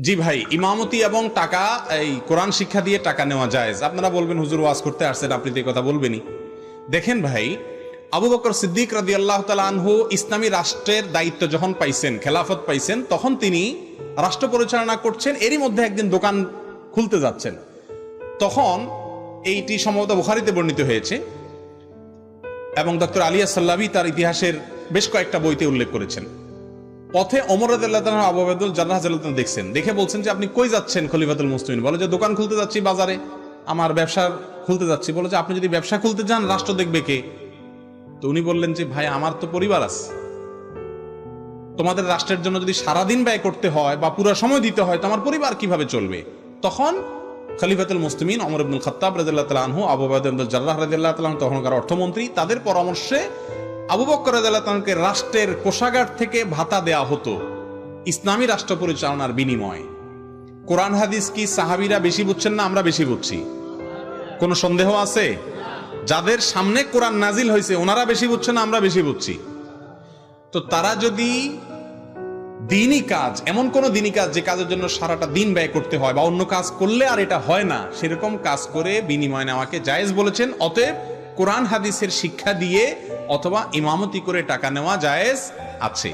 জি ভাই, ইমামতি এবং টাকা, এই কোরআন শিক্ষা দিয়ে টাকা নেওয়া জায়েজ। আপনারা বলবেন হুজুর ওয়াজ করতে আসছেন, আপনি তো এই কথা বলবেনই। দেখেন ভাই, আবু বকর সিদ্দিক রাদিয়াল্লাহু তাআলা আনহু ইসলামী রাষ্ট্রের দায়িত্ব যখন পাইছেন, খেলাফত পাইছেন, তখন তিনি রাষ্ট্র পরিচালনা করছেন। এরই মধ্যে একদিন দোকান খুলতে যাচ্ছেন। তখন এইটি সম্ভবত বুখারীতে বর্ণিত হয়েছে এবং ডক্টর আলিয়া সাল্লাবি তার ইতিহাসের বেশ কয়েকটা বইতে উল্লেখ করেছেন। পথে ওমর রাদিয়াল্লাহু তাআলা আবু উবাইদুল জাররাহ রাদিয়াল্লাহু তাআলা দেখছেন, দেখে বলছেন যে আপনি কই যাচ্ছেন খলিফাতুল মুসলিমিন? বলে যে দোকান খুলতে যাচ্ছি বাজারে, আমার ব্যবসা খুলতে যাচ্ছি। বলে যে আপনি যদি ব্যবসা খুলতে যান রাষ্ট্র দেখবে কে? তো উনি বললেন যে ভাই, আমার তো পরিবার আছে, তোমাদের রাষ্ট্রের জন্য যদি সারাদিন ব্যয় করতে হয় বা পুরো সময় দিতে হয় তো আমার পরিবার কিভাবে চলবে? তখন খলিফাতুল মুসলিমিন ওমর ইবনুল খাত্তাব রাদিয়াল্লাহু তাআলা আনহু, আবু উবাইদুল জাররাহ রাদিয়াল্লাহু তাআলা আনহু তখনকার অর্থমন্ত্রী, তাদের পরামর্শে আবু বকর রাদিয়াল্লাহু তাআলা আনহুকে রাষ্ট্রের কোষাগার থেকে ভাতা দেয়া হতো ইসলামী রাষ্ট্র পরিচালনার বিনিময়ে। কোরআন হাদিস কি সাহাবীরা বেশি বুঝছেন না আমরা বেশি বুঝছি? কোনো সন্দেহ আছে? যাদের সামনে কোরআন নাজিল হয়েছে ওনারা বেশি বুঝছেন না আমরা বেশি বুঝছি? তো তারা যদি দিনই কাজ, এমন কোন দিনই কাজ যে কাজের জন্য সারাটা দিন ব্যয় করতে হয় বা অন্য কাজ করলে আর এটা হয় না, সেরকম কাজ করে বিনিময় নেওয়াকে জায়েজ বলেছেন। অতএব কোরআন হাদিসের শিক্ষা দিয়ে অথবা ইমামতি করে টাকা নেওয়া জায়েজ আছে।